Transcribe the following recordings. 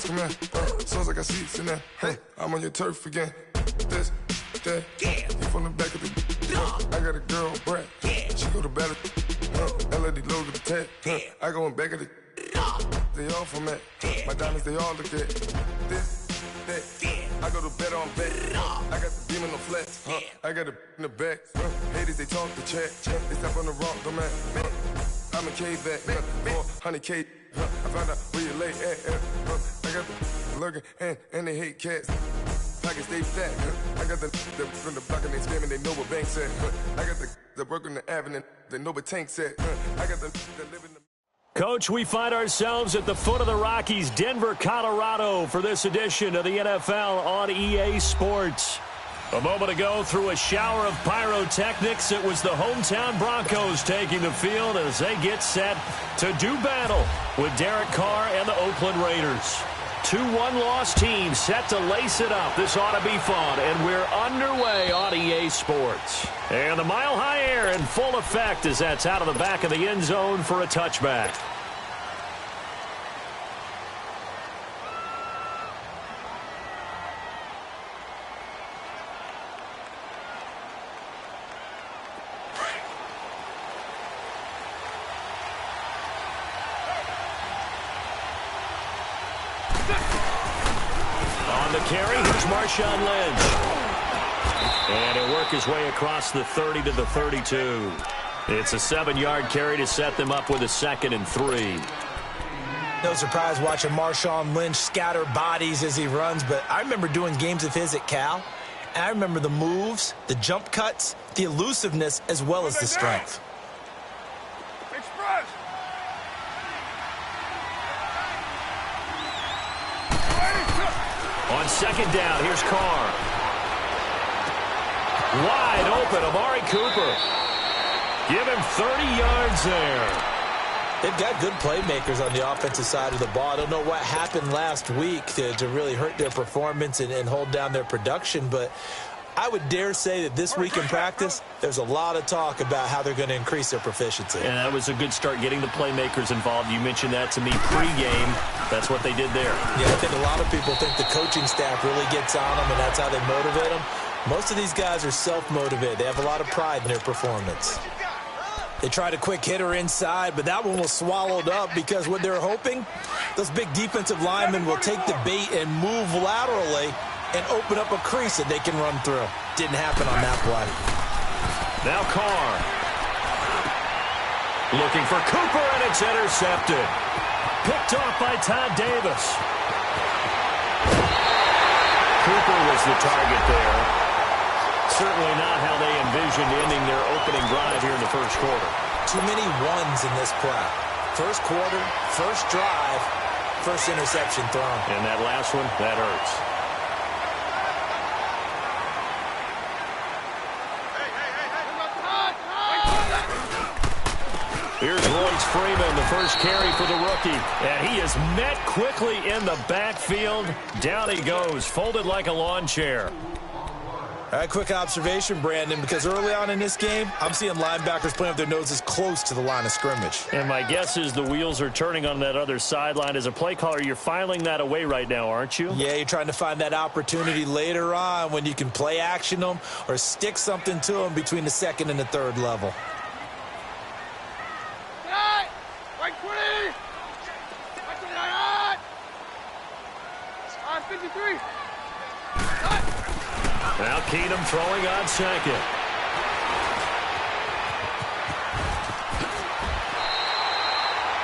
birds come in. Soon as I got seats in there, hey, I'm on your turf again. This, that, you from the back of the. I got a girl, Brad. She go to battle. Eric.Lew to the tag. I go in back of the. They all from that. My diamonds, they all look at this, that. I go to bed on bed. I got the beam in the flat. I got it in the back. Haters, they talk the chat. They step on the rock, the man. I'm a cave back. 400K. I found out where you lay at. I got the lurking and they hate cats. Pockets stay fat. I got the from the block and they screaming, they know what banks at. I got the work on the avenue, they know what tanks at. I got the living. Coach, we find ourselves at the foot of the Rockies, Denver, Colorado, for this edition of the NFL on EA Sports. A moment ago, through a shower of pyrotechnics, it was the hometown Broncos taking the field as they get set to do battle with Derek Carr and the Oakland Raiders. 2 one-loss teams set to lace it up. This ought to be fun, and we're underway on EA Sports. And the mile-high air in full effect as that's out of the back of the end zone for a touchback. Carry, here's Marshawn Lynch. And he'll work his way across the 30 to the 32. It's a 7-yard carry to set them up with a 2nd and 3. No surprise watching Marshawn Lynch scatter bodies as he runs, but I remember doing games of his at Cal, and I remember the moves, the jump cuts, the elusiveness, as well as the strength. On 2nd down, here's Carr. Wide open, Amari Cooper. Give him 30 yards there. They've got good playmakers on the offensive side of the ball. I don't know what happened last week to really hurt their performance and hold down their production, but I would dare say that this week in practice, there's a lot of talk about how they're going to increase their proficiency. And that was a good start getting the playmakers involved. You mentioned that to me pregame. That's what they did there. Yeah, I think a lot of people think the coaching staff really gets on them, and that's how they motivate them. Most of these guys are self-motivated. They have a lot of pride in their performance. They tried a quick hitter inside, but that one was swallowed up because what they're hoping, those big defensive linemen will take the bait and move laterally and open up a crease that they can run through. Didn't happen on that play. Now Carr. Looking for Cooper, and it's intercepted. Picked off by Todd Davis. Cooper was the target there. Certainly not how they envisioned ending their opening drive here in the first quarter. Too many ones in this play. First quarter, first drive, first interception thrown. And that last one, that hurts. Here's Royce Freeman, the first carry for the rookie. And he is met quickly in the backfield. Down he goes, folded like a lawn chair. All right, quick observation, Brandon, because early on in this game, I'm seeing linebackers playing with their noses close to the line of scrimmage. And my guess is the wheels are turning on that other sideline. As a play caller, you're filing that away right now, aren't you? Yeah, you're trying to find that opportunity later on when you can play action them or stick something to them between the 2nd and the 3rd level. 53. Now Keenum throwing on 2nd.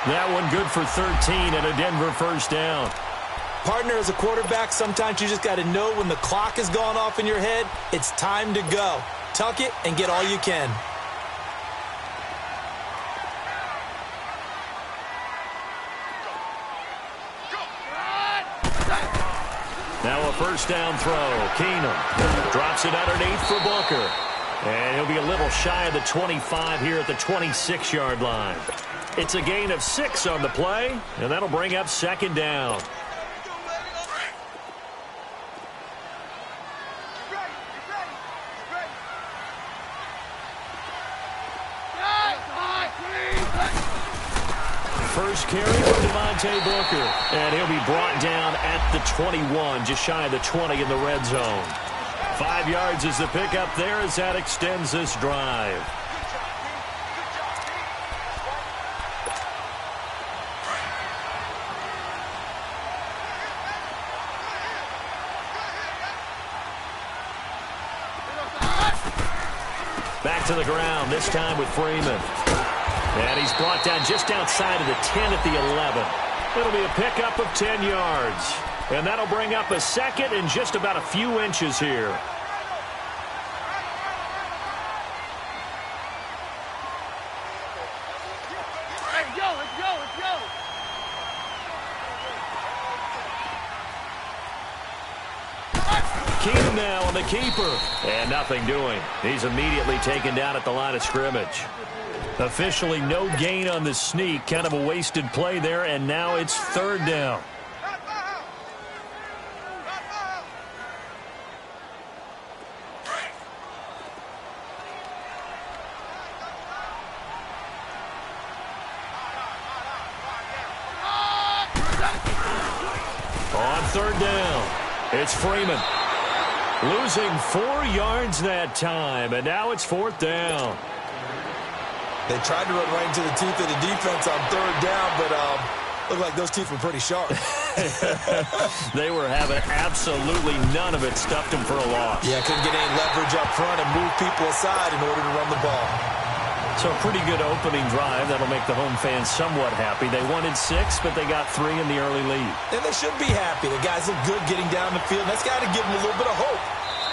That one good for 13 and a Denver first down. Partner, as a quarterback, sometimes you just got to know when the clock has gone off in your head, it's time to go. Tuck it and get all you can. Now a first down throw. Keenum drops it underneath for Booker. And he'll be a little shy of the 25 here at the 26-yard line. It's a gain of 6 on the play, and that'll bring up 2nd down. first carry from Devontae Booker. And he'll be brought down at the 21, just shy of the 20 in the red zone. 5 yards is the pickup there as that extends this drive. Back to the ground, this time with Freeman. And he's brought down just outside of the 10 at the 11. It'll be a pickup of 10 yards. And that'll bring up a second and just about a few inches here. Keenum now on the keeper. And nothing doing. He's immediately taken down at the line of scrimmage. Officially no gain on the sneak. Kind of a wasted play there, and now it's third down. On third down, it's Freeman. Losing 4 yards that time, and now it's fourth down. They tried to run right into the teeth of the defense on third down, but looked like those teeth were pretty sharp. They were having absolutely none of it. Stuffed them for a loss. Yeah, couldn't get any leverage up front and move people aside in order to run the ball. So a pretty good opening drive. That'll make the home fans somewhat happy. They wanted 6, but they got 3 in the early lead. And they should be happy. The guys look good getting down the field. That's got to give them a little bit of hope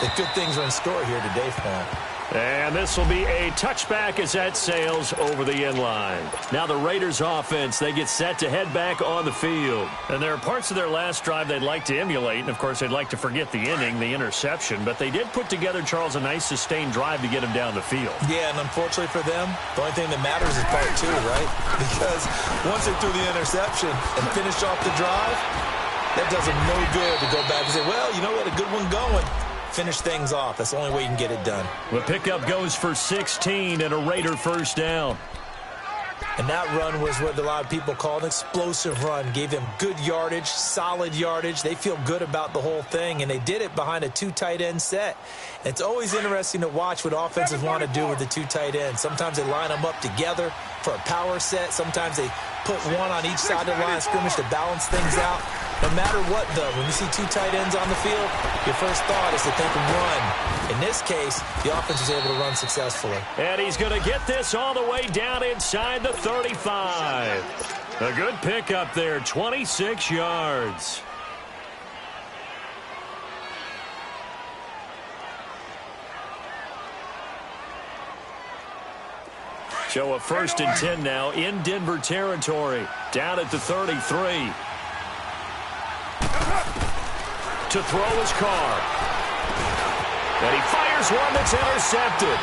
that good things are in store here today for them. And this will be a touchback as that sails over the end line. Now the Raiders offense, they get set to head back on the field. And there are parts of their last drive they'd like to emulate. And, of course, they'd like to forget the inning, the interception. But they did put together, Charles, a nice sustained drive to get him down the field. Yeah, and unfortunately for them, the only thing that matters is part 2, right? Because once they threw the interception and finished off the drive, that does them no good to go back and say, well, you know, we had a good one going. Finish things off. That's the only way you can get it done. The pickup goes for 16 and a Raider first down. And that run was what a lot of people call an explosive run. Gave them good yardage, solid yardage. They feel good about the whole thing, and they did it behind a 2 tight end set. It's always interesting to watch what offenses want to do with the 2 tight ends. Sometimes they line them up together for a power set. Sometimes they put one on each side of the line of scrimmage to balance things out. No matter what, though, when you see 2 tight ends on the field, your first thought is to think of run. In this case, the offense was able to run successfully. And he's going to get this all the way down inside the 35. A good pickup there, 26 yards. So a 1st and 10 now in Denver territory. Down at the 33. To throw his car. And he fires one that's intercepted.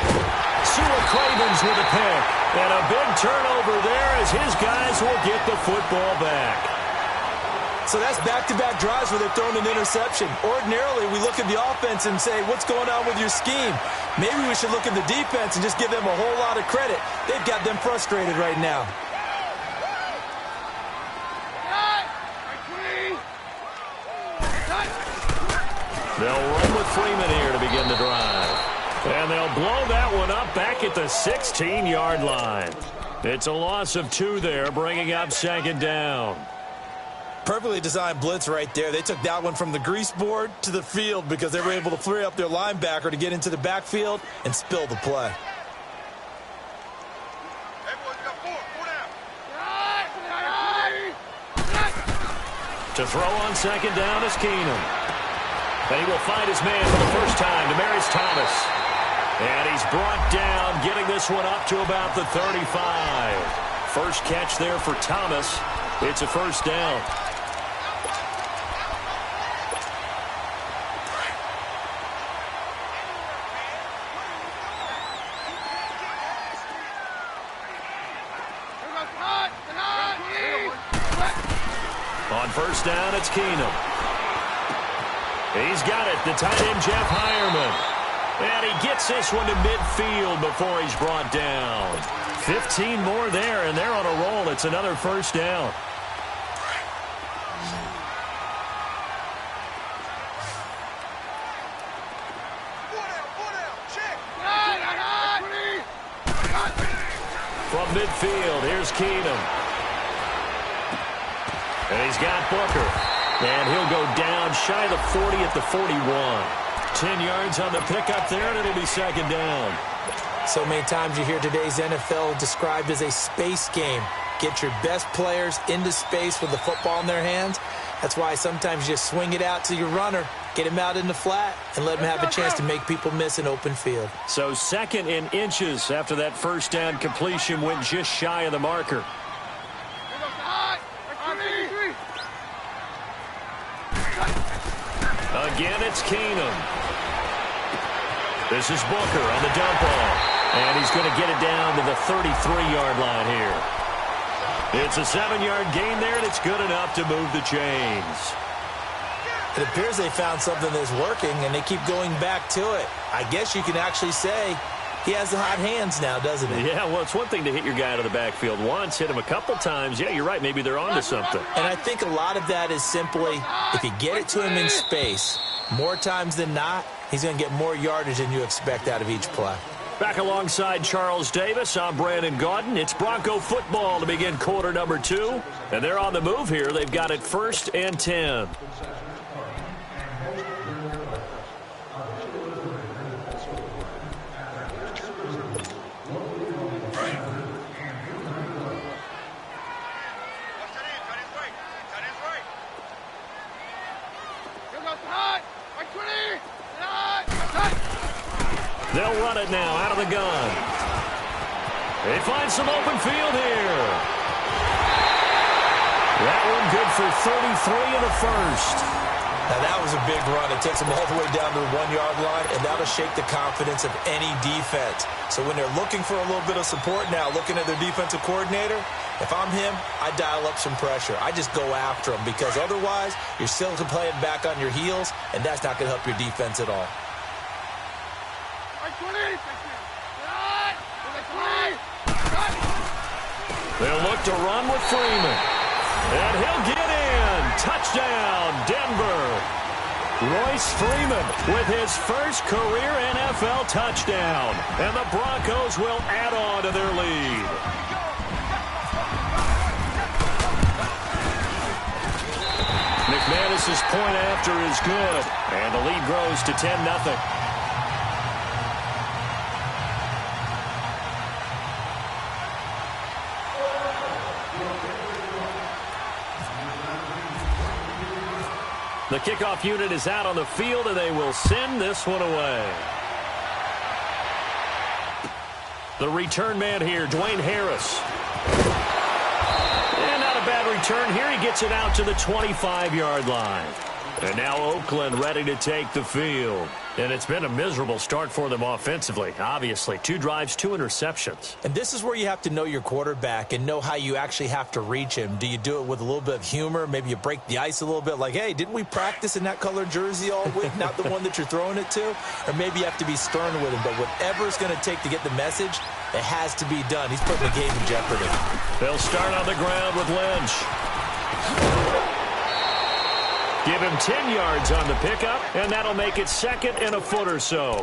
Sua Cravens with a pick. And a big turnover there as his guys will get the football back. So that's back-to-back drives where they're throwing an interception. Ordinarily, we look at the offense and say, what's going on with your scheme? Maybe we should look at the defense and just give them a whole lot of credit. They've got them frustrated right now. They'll run with Freeman here to begin the drive. And they'll blow that one up back at the 16-yard line. It's a loss of 2 there, bringing up 2nd down. Perfectly designed blitz right there. They took that one from the grease board to the field because they were able to free up their linebacker to get into the backfield and spill the play. To throw on 2nd down is Keenum. And he will find his man for the first time, Demaryius Thomas. And he's brought down, getting this one up to about the 35. First catch there for Thomas. It's a first down. On first down, it's Keenum. He's got it, the tight end, Jeff Heuerman. And he gets this one to midfield before he's brought down. 15 more there, and they're on a roll. It's another first down. From midfield, here's Keenum. And he's got Booker. And he'll go down shy of the 40 at the 41. 10 yards on the pickup there, and it'll be second down. So many times you hear today's NFL described as a space game. Get your best players into space with the football in their hands. That's why sometimes you just swing it out to your runner, get him out in the flat, and let him have a chance to make people miss an open field. So second in inches after that first down completion went just shy of the marker. Again, it's Keenum. This is Booker on the dump off. And he's going to get it down to the 33-yard line here. It's a 7-yard gain there, and it's good enough to move the chains. It appears they found something that's working, and they keep going back to it. I guess you can actually say he has the hot hands now, doesn't he? Yeah, well, it's one thing to hit your guy out of the backfield once, hit him a couple times. Yeah, you're right. Maybe they're onto something. And I think a lot of that is simply if you get it to him in space, more times than not, he's going to get more yardage than you expect out of each play. Back alongside Charles Davis, I'm Brandon Gaudin. It's Bronco football to begin quarter number 2. And they're on the move here. They've got it 1st and 10. They'll run it now out of the gun. They find some open field here. That one good for 33 in the first. Now that was a big run. It takes them all the way down to the 1-yard line, and that'll shake the confidence of any defense. So when they're looking for a little bit of support now, looking at their defensive coordinator, if I'm him, I dial up some pressure. I just go after them because otherwise you're still playing back on your heels, and that's not going to help your defense at all. They'll look to run with Freeman. And he'll get in. Touchdown, Denver. Royce Freeman with his first career NFL touchdown. And the Broncos will add on to their lead. McManus's point after is good. And the lead grows to 10-0. The kickoff unit is out on the field, and they will send this one away. The return man here, Dwayne Harris. And not a bad return here. He gets it out to the 25-yard line. And now Oakland ready to take the field. And it's been a miserable start for them offensively, obviously. 2 drives, 2 interceptions. And this is where you have to know your quarterback and know how you actually have to reach him. Do you do it with a little bit of humor? Maybe you break the ice a little bit, like, hey, didn't we practice in that color jersey all week, not the one that you're throwing it to? Or maybe you have to be stern with him. But whatever it's going to take to get the message, it has to be done. He's putting the game in jeopardy. They'll start on the ground with Lynch. Give him 10 yards on the pickup, and that'll make it 2nd and a foot or so.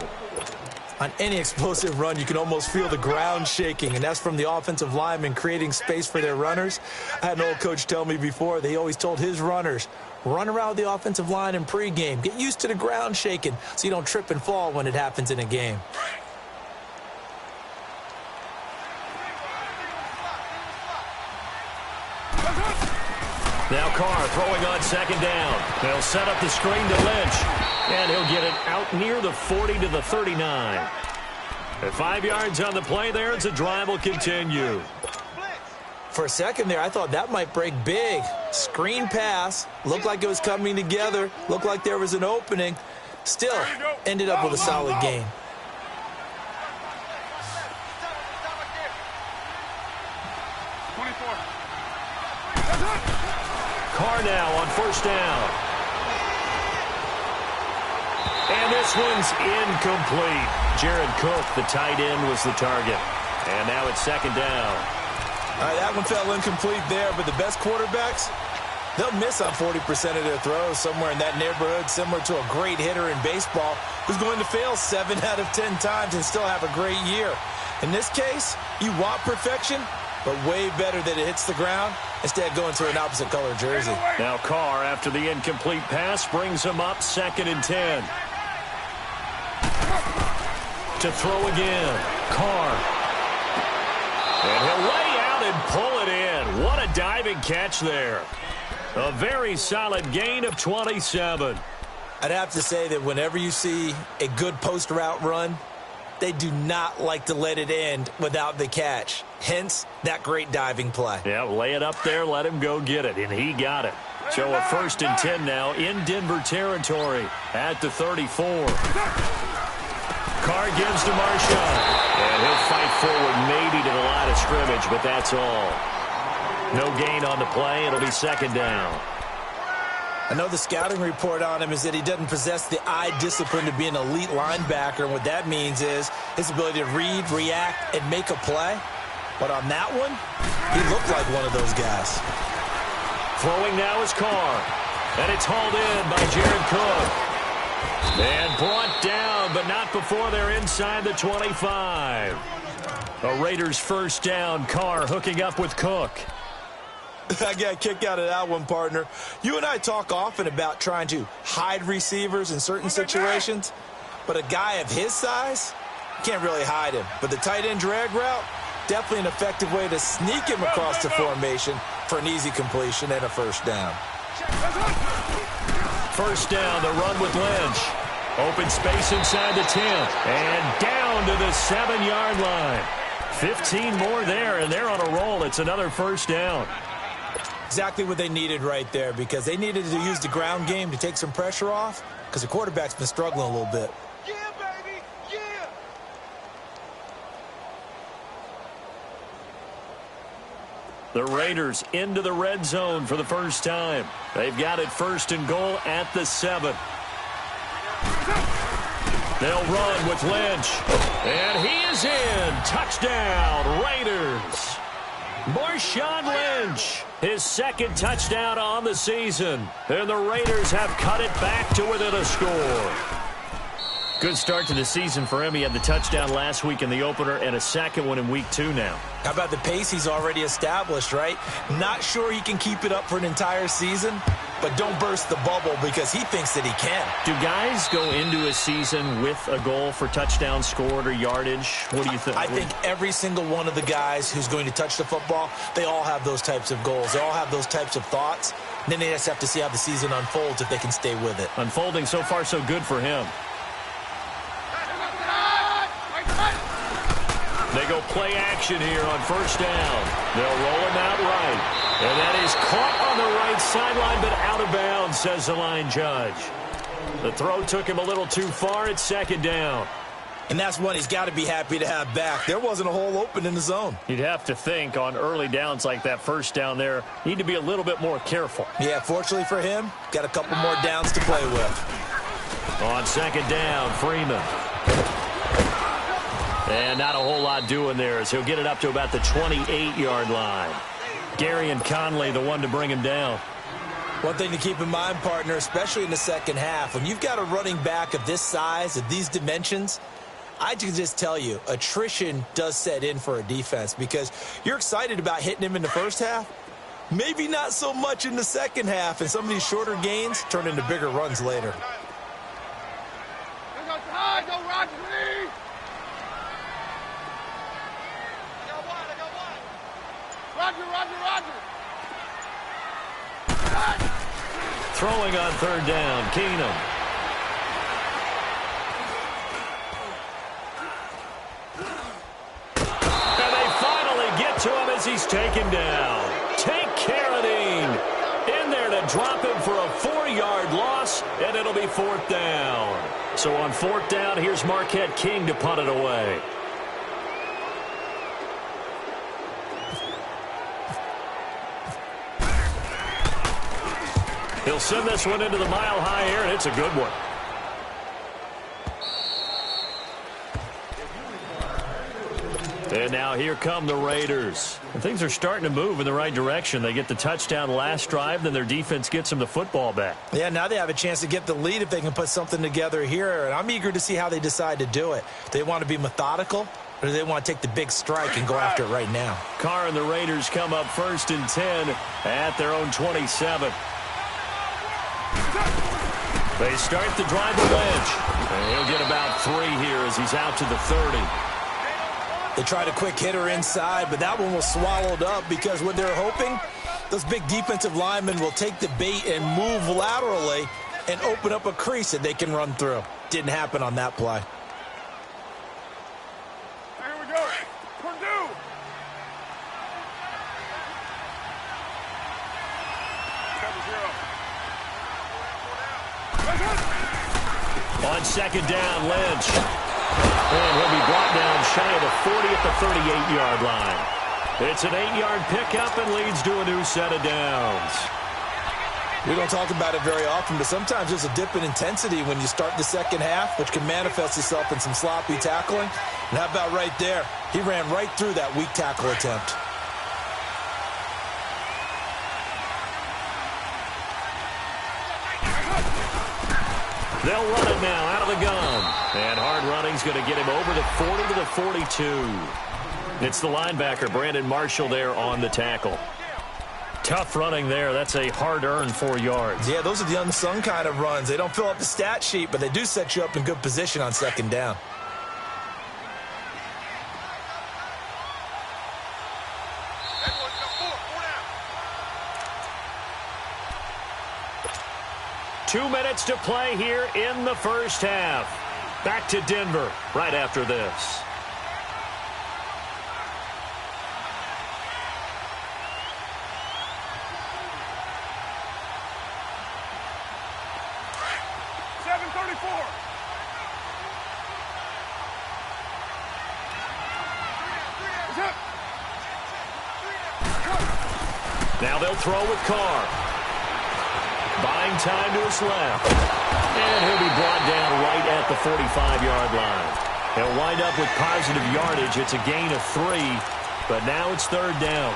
On any explosive run, you can almost feel the ground shaking, and that's from the offensive linemen creating space for their runners. I had an old coach tell me before, they always told his runners, run around the offensive line in pregame. Get used to the ground shaking so you don't trip and fall when it happens in a game. Now Carr throwing on 2nd down. They'll set up the screen to Lynch. And he'll get it out near the 40 to the 39. At 5 yards on the play there, the drive will continue. For a second there, I thought that might break big. Screen pass. Looked like it was coming together. Looked like there was an opening. Still, ended up with a solid gain. Carr now on 1st down. And this one's incomplete. Jared Cook, the tight end, was the target. And now it's second down. All right, that one fell incomplete there, but the best quarterbacks, they'll miss on 40% of their throws, somewhere in that neighborhood, similar to a great hitter in baseball who's going to fail 7 out of 10 times and still have a great year. In this case, you want perfection, but way better that it hits the ground instead of going to an opposite color jersey. Now Carr, after the incomplete pass, brings him up 2nd and 10. To throw again, Carr. And he'll lay out and pull it in. What a diving catch there. A very solid gain of 27. I'd have to say that whenever you see a good post route run, they do not like to let it end without the catch. Hence, that great diving play. Yeah, lay it up there, let him go get it, and he got it. So a 1st and 10 now in Denver territory at the 34. Carr gives to Marshawn. And he'll fight forward maybe to the line of scrimmage, but that's all. No gain on the play. It'll be 2nd down. I know the scouting report on him is that he doesn't possess the eye discipline to be an elite linebacker. And what that means is his ability to read, react, and make a play. But on that one, he looked like one of those guys. Throwing now is Carr. And it's hauled in by Jared Cook. And brought down, but not before they're inside the 25. A Raiders 1st down. Carr hooking up with Cook. I got a kick out of that one, partner. You and I talk often about trying to hide receivers in certain situations, but a guy of his size, can't really hide him. But the tight end drag route, definitely an effective way to sneak him across the formation for an easy completion and a 1st down. 1st down, the run with Lynch. Open space inside the 10. And down to the 7-yard line. 15 more there, and they're on a roll. It's another 1st down. Exactly what they needed right there, because they needed to use the ground game to take some pressure off, because the quarterback's been struggling a little bit. Yeah, baby, yeah. The Raiders into the red zone for the first time. They've got it 1st and goal at the 7. They'll run with Lynch. And he is in. Touchdown, Raiders. Marshawn Lynch, his 2nd touchdown on the season. And the Raiders have cut it back to within a score. Good start to the season for him. He had the touchdown last week in the opener and a 2nd one in week 2 now. How about the pace he's already established, right? Not sure he can keep it up for an entire season, but don't burst the bubble because he thinks that he can. Do guys go into a season with a goal for touchdown scored or yardage? What do you think? I think every single one of the guys who's going to touch the football, they all have those types of goals. They all have those types of thoughts. And then they just have to see how the season unfolds if they can stay with it. Unfolding so far so good for him. They go play action here on 1st down. They'll roll him out right. And that is caught on the right sideline, but out of bounds, says the line judge. The throw took him a little too far. It's 2nd down. And that's one he's got to be happy to have back. There wasn't a hole open in the zone. You'd have to think on early downs like that 1st down there, need to be a little bit more careful. Yeah, fortunately for him, got a couple more downs to play with. On 2nd down, Freeman. And not a whole lot doing there as he'll get it up to about the 28-yard line. Gary and Conley, the one to bring him down. One thing to keep in mind, partner, especially in the 2nd half, when you've got a running back of this size, of these dimensions, I can just tell you, attrition does set in for a defense because you're excited about hitting him in the 1st half. Maybe not so much in the 2nd half, and some of these shorter gains turn into bigger runs later. Throwing on 3rd down, Keenum. And they finally get to him as he's taken down. Take care of him. In there to drop him for a 4-yard loss, and it'll be 4th down. So on 4th down, here's Marquette King to punt it away. He'll send this one into the mile-high air, and it's a good one. And now here come the Raiders. And things are starting to move in the right direction. They get the touchdown last drive, then their defense gets them the football back. Yeah, now they have a chance to get the lead if they can put something together here. And I'm eager to see how they decide to do it. They want to be methodical, or do they want to take the big strike and go after it right now? Carr and the Raiders come up 1st and 10 at their own 27. They start the drive to Lynch. And he'll get about 3 here as he's out to the 30. They tried a quick hitter inside, but that one was swallowed up because what they're hoping, those big defensive linemen will take the bait and move laterally and open up a crease that they can run through. Didn't happen on that play. Here we go. Purdue. On 2nd down, Lynch. And he'll be brought down shy of the 40 at the 38-yard line. It's an 8-yard pickup and leads to a new set of downs. We don't talk about it very often, but sometimes there's a dip in intensity when you start the second half, which can manifest itself in some sloppy tackling. And how about right there? He ran right through that weak tackle attempt. They'll run it now out of the gun. And hard running's going to get him over the 40 to the 42. It's the linebacker, Brandon Marshall, there on the tackle. Tough running there. That's a hard-earned 4 yards. Yeah, those are the unsung kind of runs. They don't fill up the stat sheet, but they do set you up in good position on 2nd down. Two minutes to play here in the first half. Back to Denver right after this. Now they'll throw with Carr. Buying time to his left. And he'll be brought down right at the 45-yard line. He'll wind up with positive yardage. It's a gain of 3, but now it's 3rd down.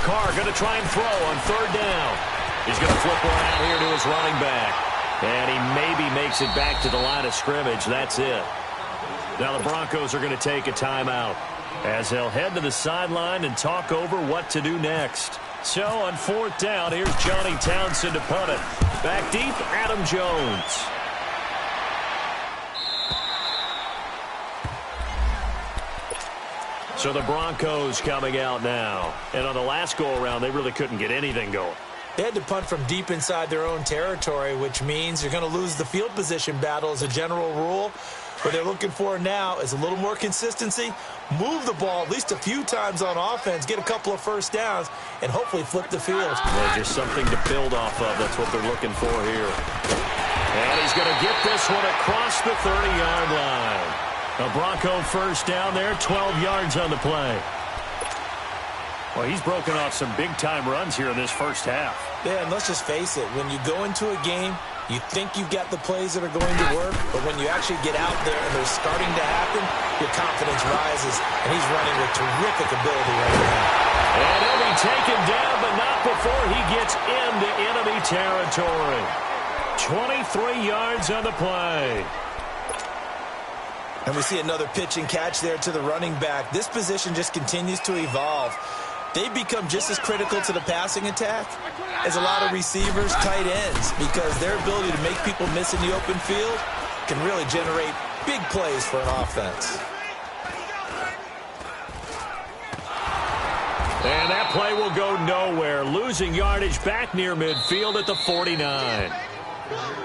Carr going to try and throw on 3rd down. He's going to flip one out here to his running back. And he maybe makes it back to the line of scrimmage. That's it. Now the Broncos are going to take a timeout as they'll head to the sideline and talk over what to do next. So on 4th down, here's Johnny Townsend to punt it. Back deep, Adam Jones. So the Broncos coming out now. And on the last go-around, they really couldn't get anything going. They had to punt from deep inside their own territory, which means you're going to lose the field position battle as a general rule. What they're looking for now is a little more consistency, move the ball at least a few times on offense, get a couple of first downs, and hopefully flip the field. Well, just something to build off of. That's what they're looking for here. And he's going to get this one across the 30-yard line. A Bronco first down there, 12 yards on the play. Well, he's broken off some big-time runs here in this first half. Yeah, and let's just face it. When you go into a game, you think you've got the plays that are going to work, but when you actually get out there and they're starting to happen, your confidence rises, and he's running with terrific ability right now. And he'll be taken down, but not before he gets into enemy territory. 23 yards on the play. And we see another pitch and catch there to the running back. This position just continues to evolve. They become just as critical to the passing attack as a lot of receivers, tight ends, because their ability to make people miss in the open field can really generate big plays for an offense. And that play will go nowhere, losing yardage back near midfield at the 49.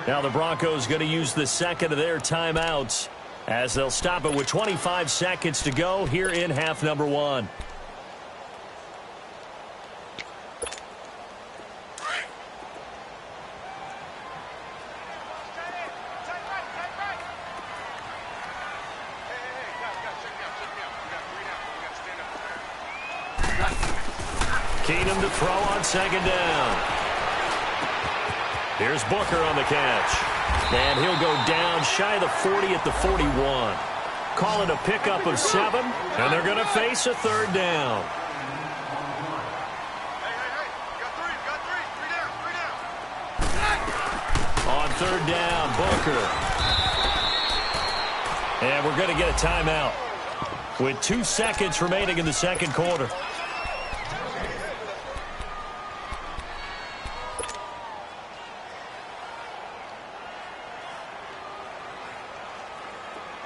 Now the Broncos going to use the second of their timeouts as they'll stop it with 25 seconds to go here in half number 1. Keenum to throw on second down. Here's Booker on the catch. And he'll go down shy of the 40 at the 41. Call it a pickup of 7, and they're going to face a third down. On third down, Booker. And we're going to get a timeout with 2 seconds remaining in the second quarter.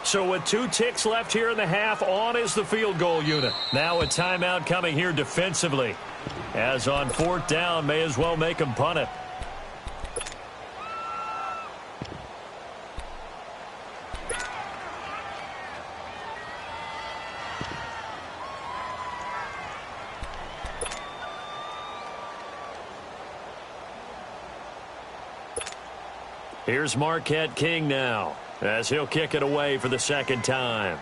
So with 2 ticks left here in the half, on is the field goal unit. Now a timeout coming here defensively. As on fourth down, may as well make them punt it. Here's Marquette King now, as he'll kick it away for the second time.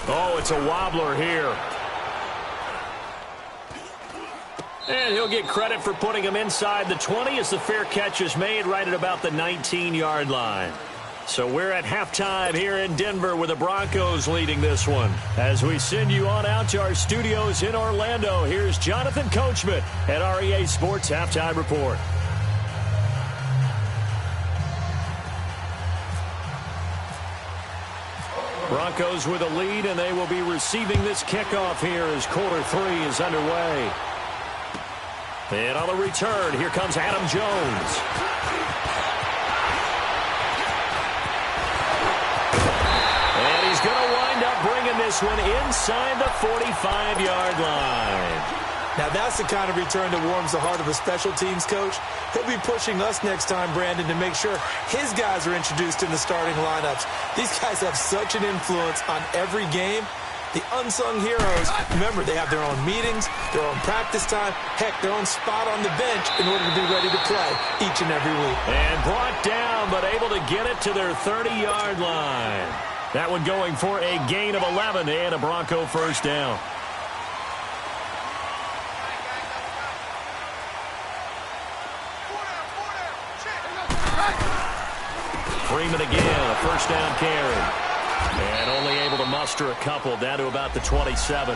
Oh, it's a wobbler here. And he'll get credit for putting him inside the 20 as the fair catch is made right at about the 19-yard line. So we're at halftime here in Denver with the Broncos leading this one. As we send you on out to our studios in Orlando, here's Jonathan Coachman at REA Sports Halftime Report. Broncos with a lead, and they will be receiving this kickoff here as quarter 3 is underway. And on the return, here comes Adam Jones. Bringing this one inside the 45-yard line. Now that's the kind of return that warms the heart of a special teams coach. He'll be pushing us next time, Brandon, to make sure his guys are introduced in the starting lineups. These guys have such an influence on every game. The unsung heroes, remember, they have their own meetings, their own practice time, heck, their own spot on the bench in order to be ready to play each and every week. And brought down, but able to get it to their 30-yard line. That one going for a gain of 11 and a Bronco first down. Freeman again, a first down carry. And only able to muster a couple down to about the 27.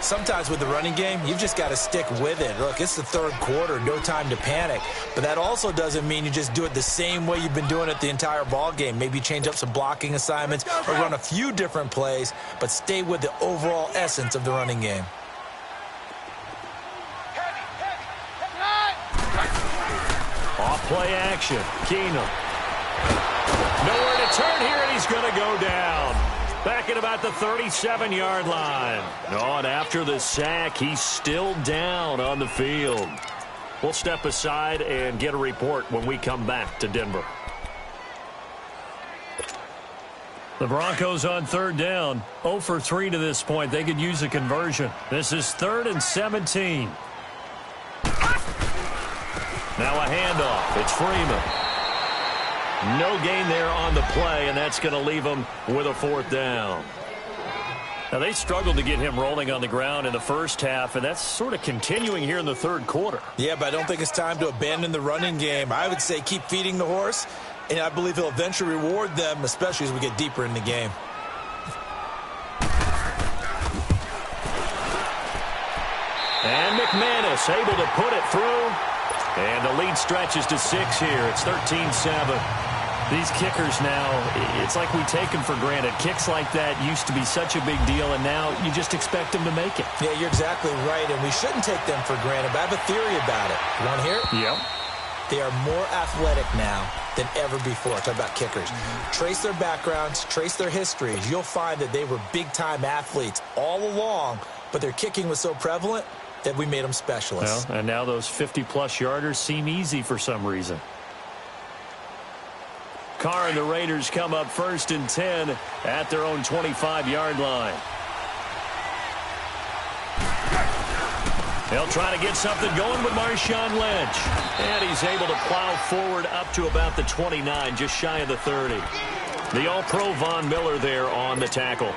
Sometimes with the running game, you've just got to stick with it. Look, it's the third quarter, no time to panic. But that also doesn't mean you just do it the same way you've been doing it the entire ball game. Maybe change up some blocking assignments or run a few different plays, but stay with the overall essence of the running game. Off play action. Keenum. Nowhere to turn here, and he's going to go down. Back at about the 37-yard line. Oh, and after the sack, he's still down on the field. We'll step aside and get a report when we come back to Denver. The Broncos on third down. 0 for 3 to this point. They could use a conversion. This is 3rd and 17. Now a handoff. It's Freeman. No gain there on the play, and that's going to leave them with a 4th down. Now, they struggled to get him rolling on the ground in the first half, and that's sort of continuing here in the third quarter. Yeah, but I don't think it's time to abandon the running game. I would say keep feeding the horse, and I believe he'll eventually reward them, especially as we get deeper in the game. And McManus able to put it through. And the lead stretches to 6 here. It's 13-7. These kickers now, it's like we take them for granted. Kicks like that used to be such a big deal, and now you just expect them to make it. Yeah, you're exactly right, and we shouldn't take them for granted, but I have a theory about it. You want to hear it? Yep. They are more athletic now than ever before. Talk about kickers. Trace their backgrounds, trace their histories. You'll find that they were big-time athletes all along, but their kicking was so prevalent that we made them specialists. Well, and now those 50-plus yarders seem easy for some reason. Carr and the Raiders come up 1st and 10 at their own 25-yard line. They'll try to get something going with Marshawn Lynch. And he's able to plow forward up to about the 29, just shy of the 30. The All-Pro Von Miller there on the tackle.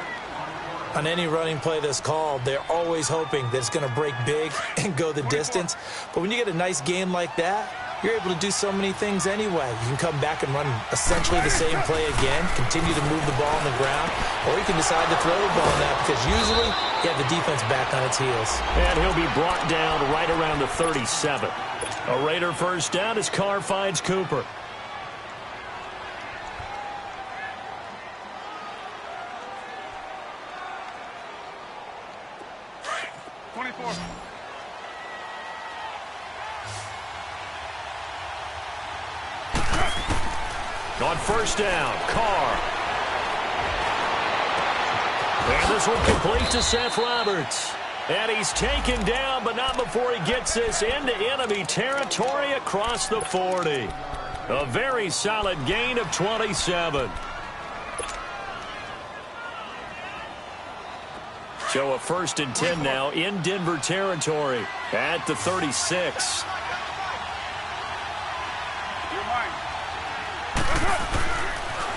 On any running play that's called, they're always hoping that it's going to break big and go the distance. But when you get a nice game like that, you're able to do so many things anyway. You can come back and run essentially the same play again, continue to move the ball on the ground, or you can decide to throw the ball now because usually you have the defense back on its heels. And he'll be brought down right around the 37. A Raider first down as Carr finds Cooper. On first down, Carr. And this one complete to Seth Roberts. And he's taken down, but not before he gets this into enemy territory across the 40. A very solid gain of 27. So a 1st and 10 now in Denver territory at the 36.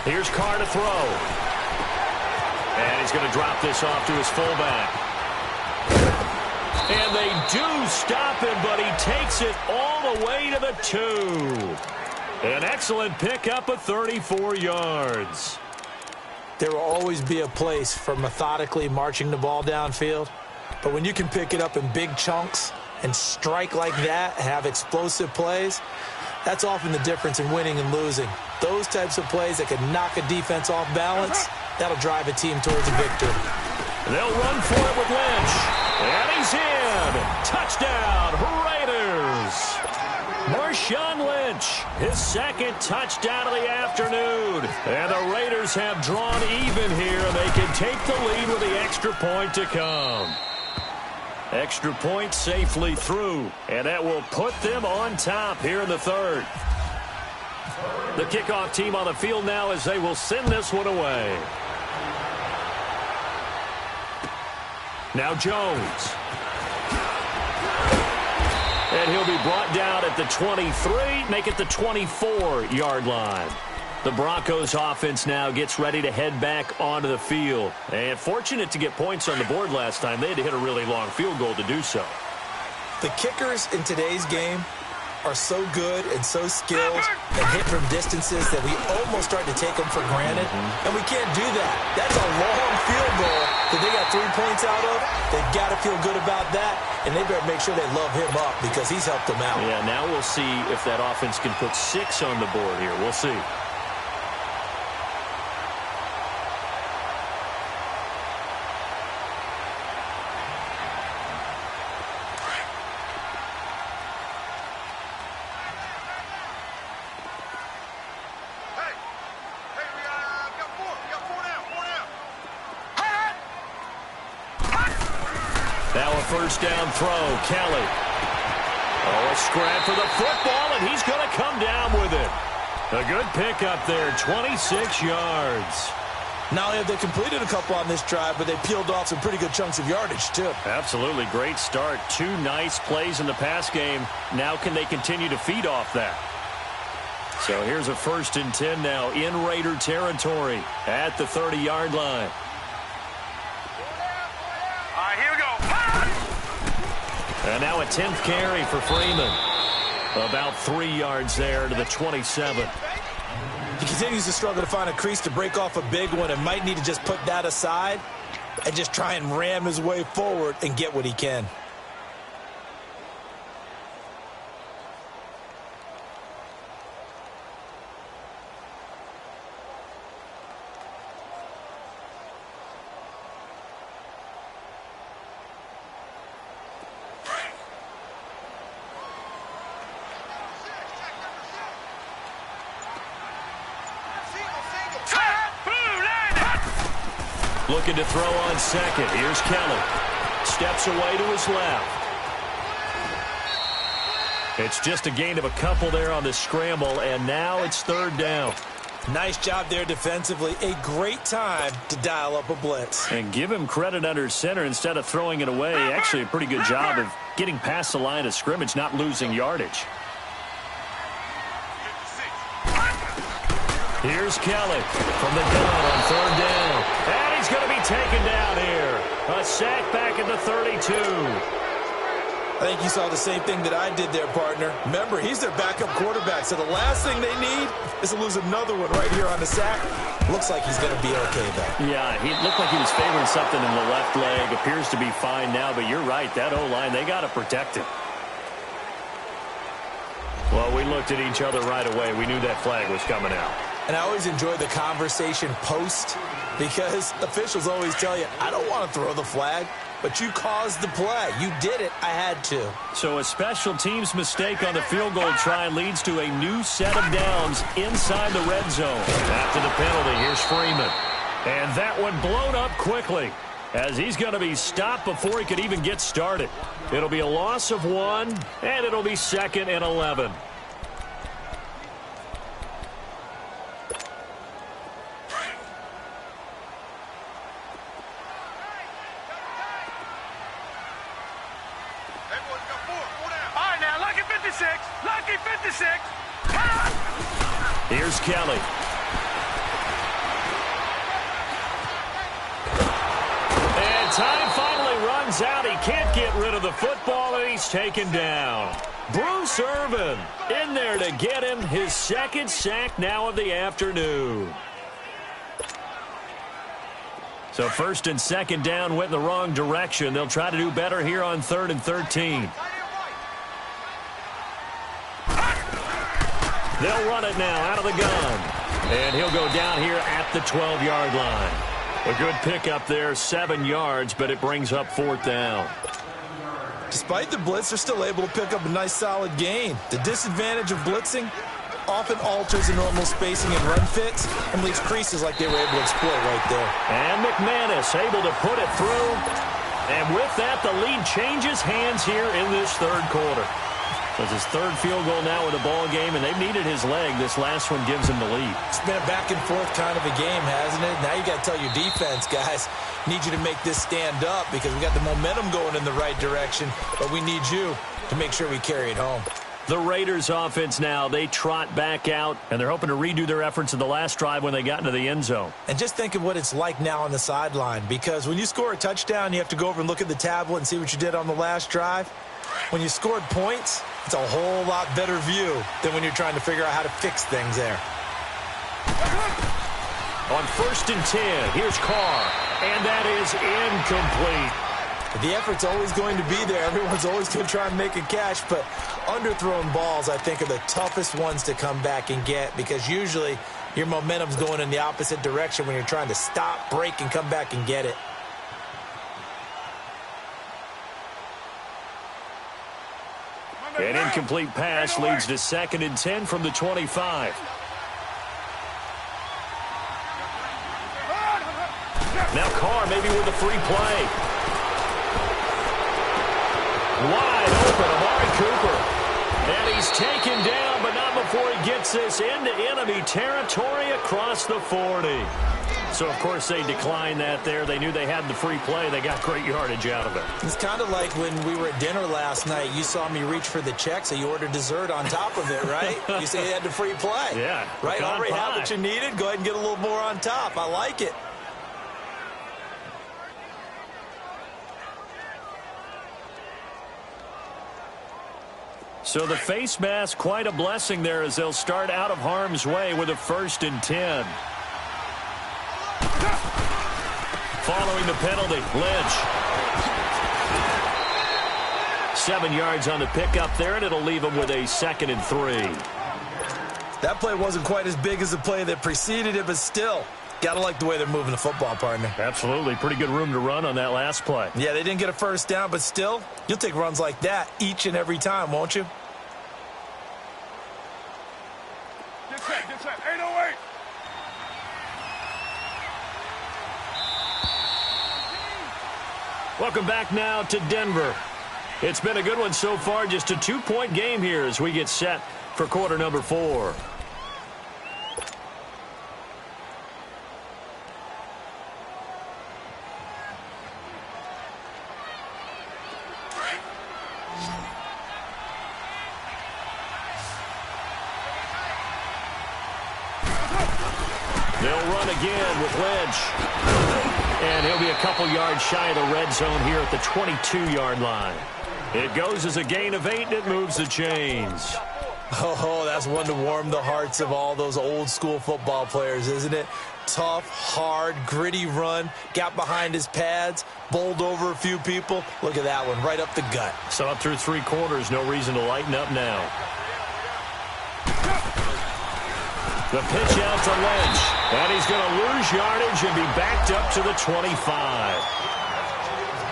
Here's Carr to throw. And he's going to drop this off to his fullback. And they do stop him, but he takes it all the way to the 2. An excellent pickup of 34 yards. There will always be a place for methodically marching the ball downfield. But when you can pick it up in big chunks and strike like that, have explosive plays, that's often the difference in winning and losing. Those types of plays that can knock a defense off balance, that'll drive a team towards a victory. They'll run for it with Lynch. And he's in. Touchdown, Raiders. Marshawn Lynch, his 2nd touchdown of the afternoon. And the Raiders have drawn even here, and they can take the lead with the extra point to come. Extra point safely through, and that will put them on top here in the 3rd. The kickoff team on the field now as they will send this one away. Now Jones. And he'll be brought down at the 23, make it the 24-yard line. The Broncos offense now gets ready to head back onto the field. And fortunate to get points on the board last time. They had to hit a really long field goal to do so. The kickers in today's game are so good and so skilled and hit from distances that we almost start to take them for granted. And we can't do that. That's a long field goal that they got 3 points out of. They've got to feel good about that, and they better make sure they love him up because he's helped them out. Yeah, now we'll see if that offense can put 6 on the board here. We'll see. Now a first down throw, Kelly. Oh, a scrap for the football, and he's going to come down with it. A good pickup there, 26 yards. Not only have they completed a couple on this drive, but they peeled off some pretty good chunks of yardage, too. Absolutely, great start. 2 nice plays in the pass game. Now can they continue to feed off that? So here's a 1st and 10 now in Raider territory at the 30-yard line. And now a 10th carry for Freeman. About 3 yards there to the 27. He continues to struggle to find a crease to break off a big one and might need to just put that aside and just try and ram his way forward and get what he can. Looking to throw on second. Here's Kelly. Steps away to his left. It's just a gain of a couple there on the scramble, and now it's 3rd down. Nice job there defensively. A great time to dial up a blitz. And give him credit under center instead of throwing it away. Actually, a pretty good job of getting past the line of scrimmage, not losing yardage. Here's Kelly from the gun on third down. And he's going to be taken down here. A sack back at the 32. I think you saw the same thing that I did there, partner. Remember, he's their backup quarterback, so the last thing they need is to lose another one right here on the sack. Looks like he's going to be okay, though. Yeah, he looked like he was favoring something in the left leg. Appears to be fine now, but you're right. That O-line, they got to protect him. Well, we looked at each other right away. We knew that flag was coming out. And I always enjoy the conversation post because officials always tell you, I don't want to throw the flag. But you caused the play. You did it. I had to. So a special teams mistake on the field goal try leads to a new set of downs inside the red zone. After the penalty, here's Freeman. And that one blown up quickly as he's going to be stopped before he could even get started. It'll be a loss of 1, and it'll be 2nd and 11. Here's Kelly. And time finally runs out. He can't get rid of the football, and he's taken down. Bruce Irvin in there to get him. His second sack now of the afternoon. So 1st and 2nd down went in the wrong direction. They'll try to do better here on 3rd and 13. They'll run it now out of the gun. And he'll go down here at the 12-yard line. A good pickup there, 7 yards, but it brings up 4th down. Despite the blitz, they're still able to pick up a nice solid gain. The disadvantage of blitzing often alters the normal spacing and run fits and leaves creases like they were able to exploit right there. And McManus able to put it through. And with that, the lead changes hands here in this 3rd quarter. It's his 3rd field goal now in the ball game, and they've needed his leg. This last one gives him the lead. It's been a back-and-forth kind of a game, hasn't it? Now you got to tell your defense, guys, need you to make this stand up because we got the momentum going in the right direction, but we need you to make sure we carry it home. The Raiders offense now, they trot back out, and they're hoping to redo their efforts in the last drive when they got into the end zone. And just think of what it's like now on the sideline, because when you score a touchdown, you have to go over and look at the tablet and see what you did on the last drive. When you scored points, it's a whole lot better view than when you're trying to figure out how to fix things there. On 1st and 10, here's Carr, and that is incomplete. The effort's always going to be there. Everyone's always going to try and make a catch, but underthrown balls, I think, are the toughest ones to come back and get because usually your momentum's going in the opposite direction when you're trying to stop, break, and come back and get it. An incomplete pass leads to 2nd and 10 from the 25. Now Carr maybe with a free play. Wide open, Amari Cooper. And he's taken down, but not before he gets this into enemy territory across the 40. So, of course, they declined that there. They knew they had the free play. They got great yardage out of it. It's kind of like when we were at dinner last night. You saw me reach for the check, so you ordered dessert on top of it, right? You say you had the free play. Yeah. Right? Already had what you needed. Go ahead and get a little more on top. I like it. So the face mask, quite a blessing there as they'll start out of harm's way with a 1st and 10. Following the penalty, Lynch. 7 yards on the pickup there, and it'll leave him with a 2nd and 3. That play wasn't quite as big as the play that preceded it, but still, gotta like the way they're moving the football, partner. Absolutely. Pretty good room to run on that last play. Yeah, they didn't get a first down, but still, you'll take runs like that each and every time, won't you? Get set, 808. Welcome back now to Denver. It's been a good one so far. Just a 2-point game here as we get set for quarter number 4. They'll run again with Lynch. And he'll be a couple yards shy of the red zone here at the 22-yard line. It goes as a gain of 8, and it moves the chains. Oh, that's one to warm the hearts of all those old-school football players, isn't it? Tough, hard, gritty run, got behind his pads, bowled over a few people. Look at that one, right up the gut. So up through 3 quarters, no reason to lighten up now. The pitch out to Lynch, and he's going to lose yardage and be backed up to the 25.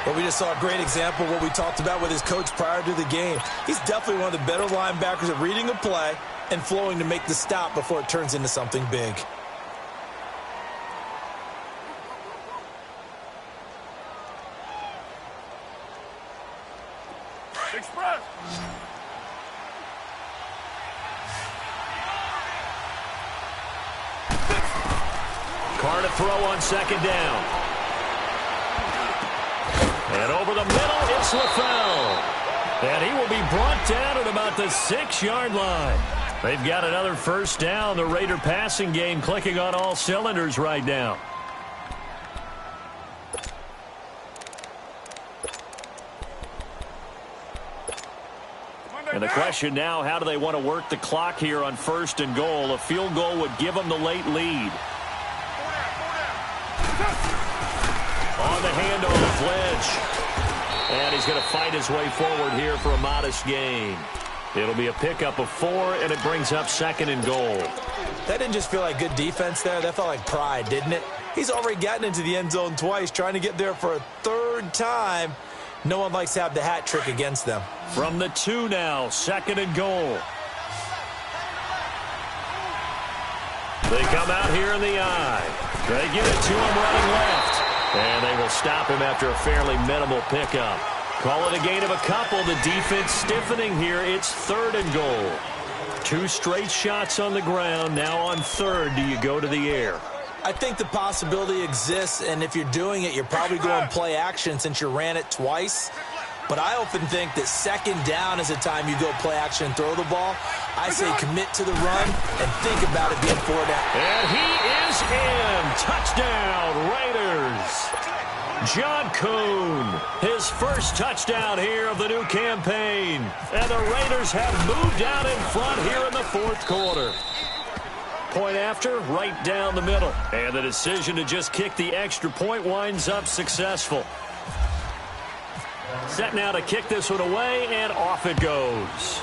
Well, we just saw a great example of what we talked about with his coach prior to the game. He's definitely one of the better linebackers at reading a play and flowing to make the stop before it turns into something big. Express. Carr to throw on 2nd down. And over the middle, it's LaFell. And he will be brought down at about the 6-yard line. They've got another 1st down. The Raider passing game clicking on all cylinders right now. And the question now, how do they want to work the clock here on 1st and goal? A field goal would give them the late lead. On the handoff, Lynch. And he's going to fight his way forward here for a modest gain. It'll be a pickup of 4, and it brings up 2nd and goal. That didn't just feel like good defense there. That felt like pride, didn't it? He's already gotten into the end zone twice, trying to get there for a 3rd time. No one likes to have the hat trick against them. From the 2 now, 2nd and goal. They come out here in the eye. They give it to him running left. And they will stop him after a fairly minimal pickup. Call it a gain of a couple. The defense stiffening here. It's 3rd and goal. 2 straight shots on the ground. Now on 3rd, do you go to the air? I think the possibility exists, and if you're doing it, you're probably going play action since you ran it twice. But I often think that 2nd down is the time you go play action and throw the ball. I say commit to the run and think about it being 4 down. And he is in. Touchdown, Raiders. John Kuhn, his 1st touchdown here of the new campaign. And the Raiders have moved out in front here in the 4th quarter. Point after, right down the middle. And the decision to just kick the extra point winds up successful. Set now to kick this one away, and off it goes.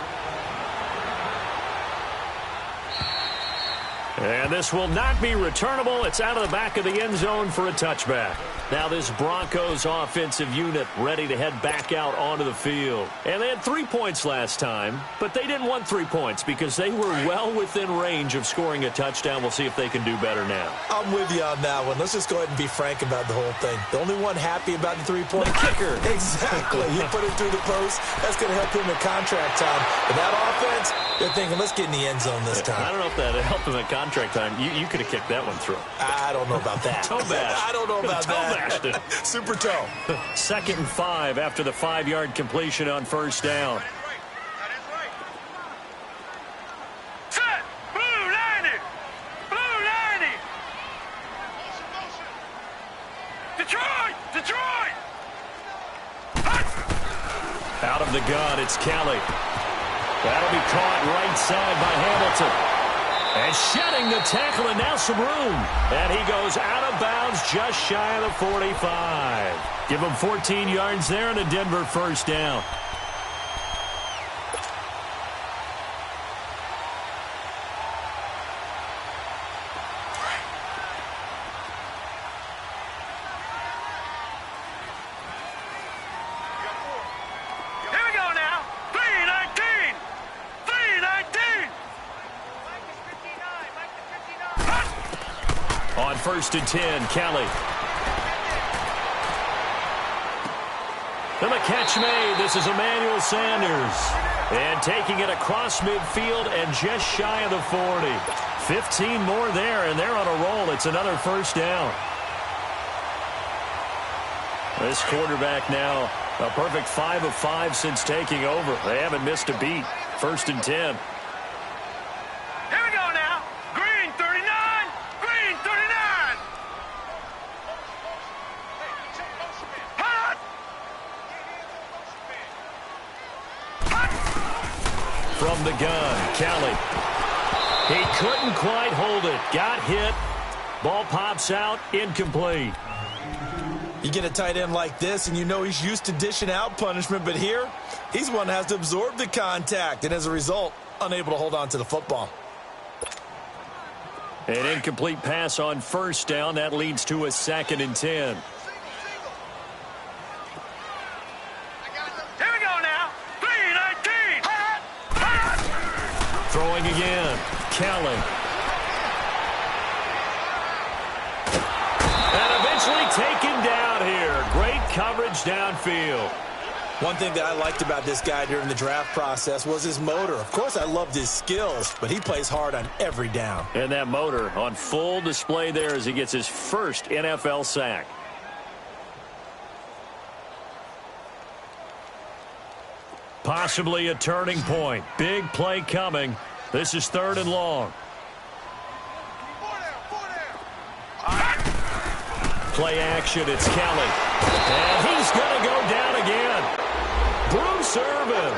And this will not be returnable. It's out of the back of the end zone for a touchback. Now this Broncos offensive unit ready to head back out onto the field. And they had 3 points last time, but they didn't want 3 points because they were well within range of scoring a touchdown. We'll see if they can do better now. I'm with you on that one. Let's just go ahead and be frank about the whole thing. The only one happy about the 3-point kicker. Exactly. You put it through the post. That's going to help him at contract time. But that offense, they're thinking, let's get in the end zone this time. I don't know if that helped him at contract time. You could have kicked that one through. I don't know about that. Toe bash. I don't know about that. Super toe. 2nd and 5 after the 5-yard completion on 1st down. Set. Blue 90. Blue 90. Detroit. Detroit. Out of the gun, it's Kelly. That'll be caught right side by Hamilton. And shedding the tackle, and now some room. And he goes out of bounds just shy of the 45. Give him 14 yards there and a Denver 1st down. Here we go now. 319. 319. On 1st and 10, Kelly. And the catch made. This is Emmanuel Sanders. And taking it across midfield and just shy of the 40. 15 more there, and they're on a roll. It's another 1st down. This quarterback now a perfect 5 of 5 since taking over. They haven't missed a beat. 1st and 10. Here we go now. Green 39. Green 39. from the gun. Kelly. He couldn't quite hold it. Got hit. Ball pops out. Incomplete. You get a tight end like this, and you know he's used to dishing out punishment, but here, he's one that has to absorb the contact, and as a result, unable to hold on to the football. An incomplete pass on first down. That leads to a 2nd and 10. Here we go now. 3-19. Throwing again. Kelly. And eventually taken down here. Great coverage downfield. One thing that I liked about this guy during the draft process was his motor. Of course, I loved his skills, but he plays hard on every down. And that motor on full display there as he gets his first NFL sack. Possibly a turning point. Big play coming. This is 3rd and long. Play action, it's Kelly. And he's going to go down again. Bruce Irvin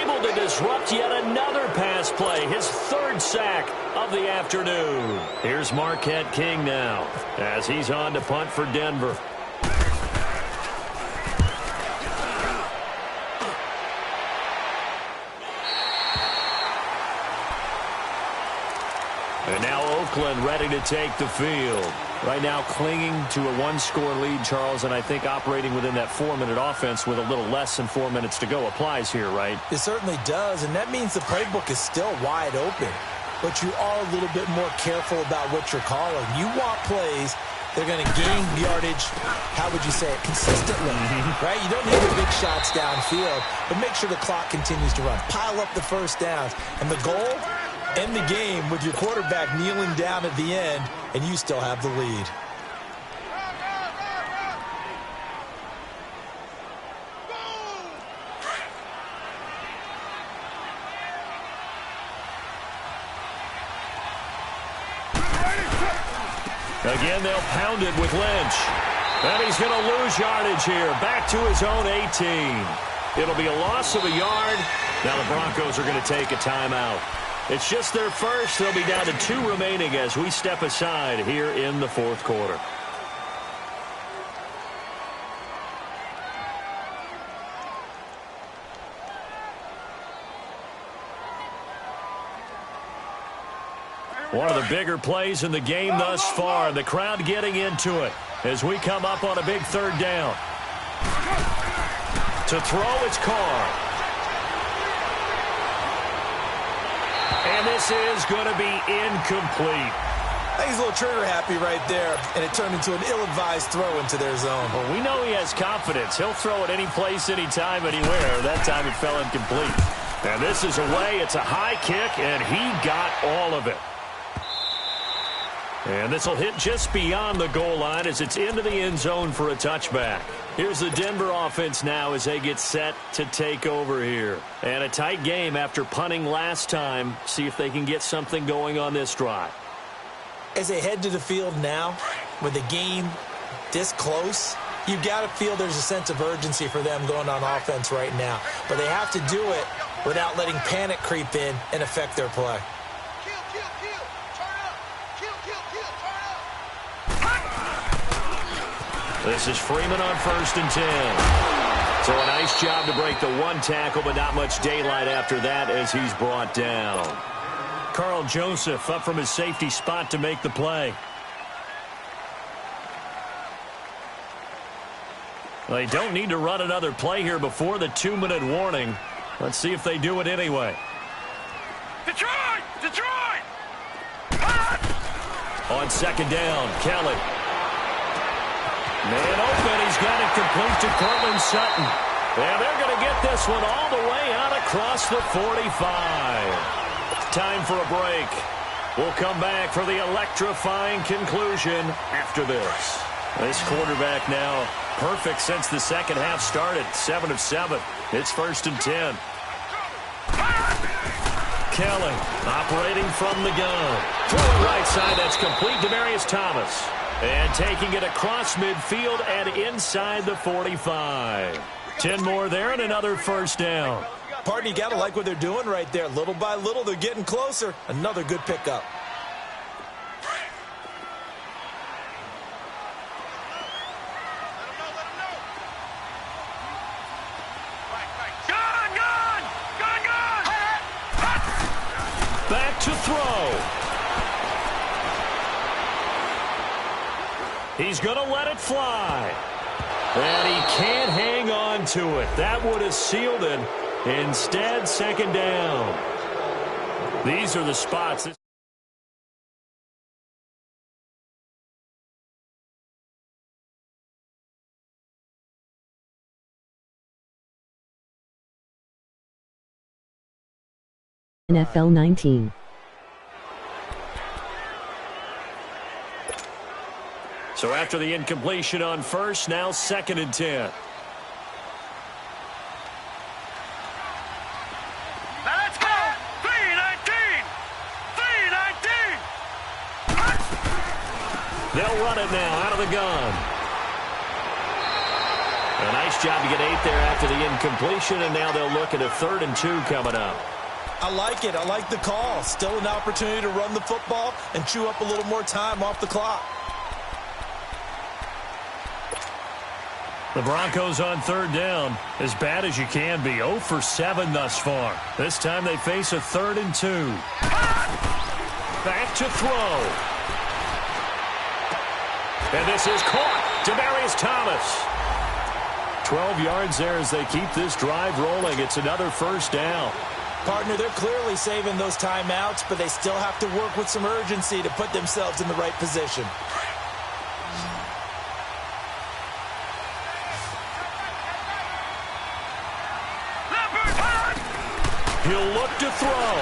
able to disrupt yet another pass play. His 3rd sack of the afternoon. Here's Marquette King now as he's on to punt for Denver. And now Oakland ready to take the field. Right now clinging to a 1-score lead, Charles, and I think operating within that 4-minute offense with a little less than 4 minutes to go applies here, right? It certainly does, and that means the playbook is still wide open. But you are a little bit more careful about what you're calling. You want plays that are going to gain yardage, how would you say it, consistently, right? You don't need the big shots downfield, but make sure the clock continues to run. Pile up the first downs, and the goal, end the game with your quarterback kneeling down at the end, and you still have the lead. Again, they'll pound it with Lynch. And he's going to lose yardage here. Back to his own 18. It'll be a loss of a yard. Now the Broncos are going to take a timeout. It's just their first. They'll be down to 2 remaining as we step aside here in the 4th quarter. One of the bigger plays in the game thus far. The crowd getting into it as we come up on a big 3rd down. To throw, it's Carr. And this is going to be incomplete. I think he's a little trigger happy right there, and it turned into an ill-advised throw into their zone. Well, we know he has confidence. He'll throw it any place, anytime, anywhere. That time it fell incomplete. And this is away. It's a high kick, and he got all of it. And this will hit just beyond the goal line as it's into the end zone for a touchback. Here's the Denver offense now as they get set to take over here. And a tight game after punting last time. See if they can get something going on this drive. As they head to the field now, with the game this close, you've got to feel there's a sense of urgency for them going on offense right now. But they have to do it without letting panic creep in and affect their play. This is Freeman on 1st and 10. So a nice job to break the 1 tackle, but not much daylight after that as he's brought down. Carl Joseph up from his safety spot to make the play. They don't need to run another play here before the 2-minute warning. Let's see if they do it anyway. Detroit! Detroit! On 2nd down, Kelly. Man open, he's got it complete to Cortland Sutton. And they're going to get this one all the way out across the 45. Time for a break. We'll come back for the electrifying conclusion after this. This quarterback now perfect since the second half started. 7 of 7. It's 1st and 10. Kelly operating from the gun. Throwing right side, that's complete. Demaryius Thomas. And taking it across midfield and inside the 45. 10 more there and another first down. Partner, you got to like what they're doing right there. Little by little, they're getting closer. Another good pickup. Back to throw. He's going to let it fly. And he can't hang on to it. That would have sealed it. Instead, second down. These are the spots. NFL 19. So after the incompletion on first, now 2nd and 10. Let's go! 319! 319! They'll run it now out of the gun. A nice job to get 8 there after the incompletion, and now they'll look at a 3rd and 2 coming up. I like it. I like the call. Still an opportunity to run the football and chew up a little more time off the clock. The Broncos on 3rd down, as bad as you can be. 0 for 7 thus far. This time they face a 3rd and 2. Back to throw. And this is caught. Demaryius Thomas. 12 yards there as they keep this drive rolling. It's another first down. Partner, they're clearly saving those timeouts, but they still have to work with some urgency to put themselves in the right position. He'll look to throw.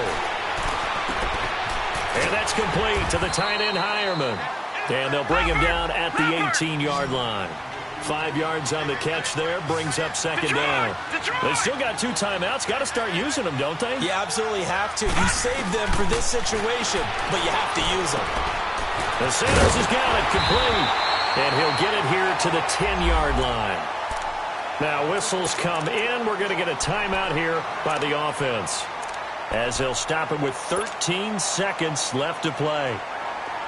And that's complete to the tight end, Hireman. And they'll bring him down at the 18-yard line. 5 yards on the catch there, brings up second down. They still got 2 timeouts. Got to start using them, don't they? You absolutely have to. You save them for this situation, but you have to use them. The Sanders has got it complete. And he'll get it here to the 10-yard line. Now whistles come in. We're going to get a timeout here by the offense, as they'll stop it with 13 seconds left to play.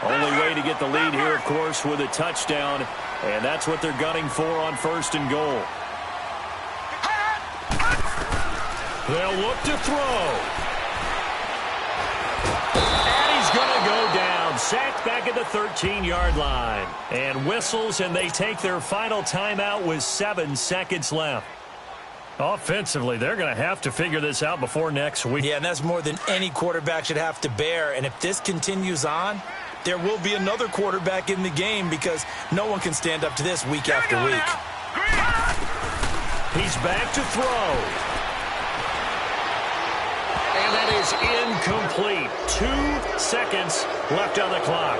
Only way to get the lead here, of course, with a touchdown. And that's what they're gunning for on 1st and goal. They'll look to throw. And he's going to go down. Sacked back at the 13-yard line. And whistles, and they take their final timeout with 7 seconds left. Offensively, they're going to have to figure this out before next week. Yeah, and that's more than any quarterback should have to bear. And if this continues on, there will be another quarterback in the game, because no one can stand up to this week after week. He's back to throw. And that is incomplete. 2 seconds left on the clock.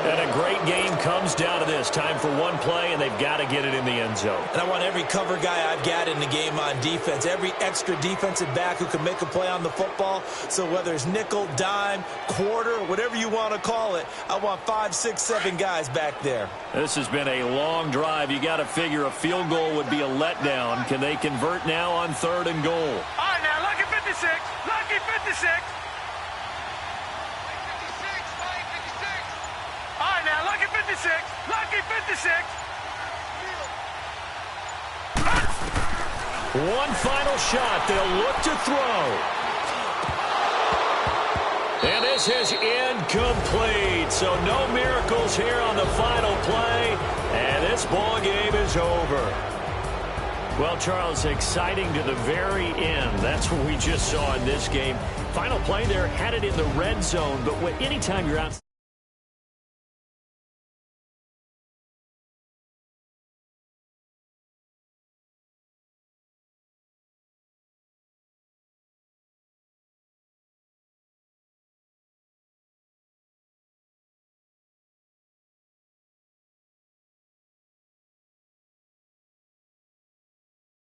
And a great game comes down to this. Time for one play, and they've got to get it in the end zone. And I want every cover guy I've got in the game on defense, every extra defensive back who can make a play on the football. So whether it's nickel, dime, quarter, whatever you want to call it, I want 5, 6, 7 guys back there. This has been a long drive. You got to figure a field goal would be a letdown. Can they convert now on 3rd and goal? All right, now, lucky 56. Lucky 56. All right, now, lucky 56. Lucky 56. One final shot. They'll look to throw. And this is incomplete. So no miracles here on the final play. And this ball game is over. Well, Charles, exciting to the very end. That's what we just saw in this game. Final play there, had it in the red zone. But anytime you're out...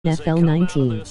NFL 19.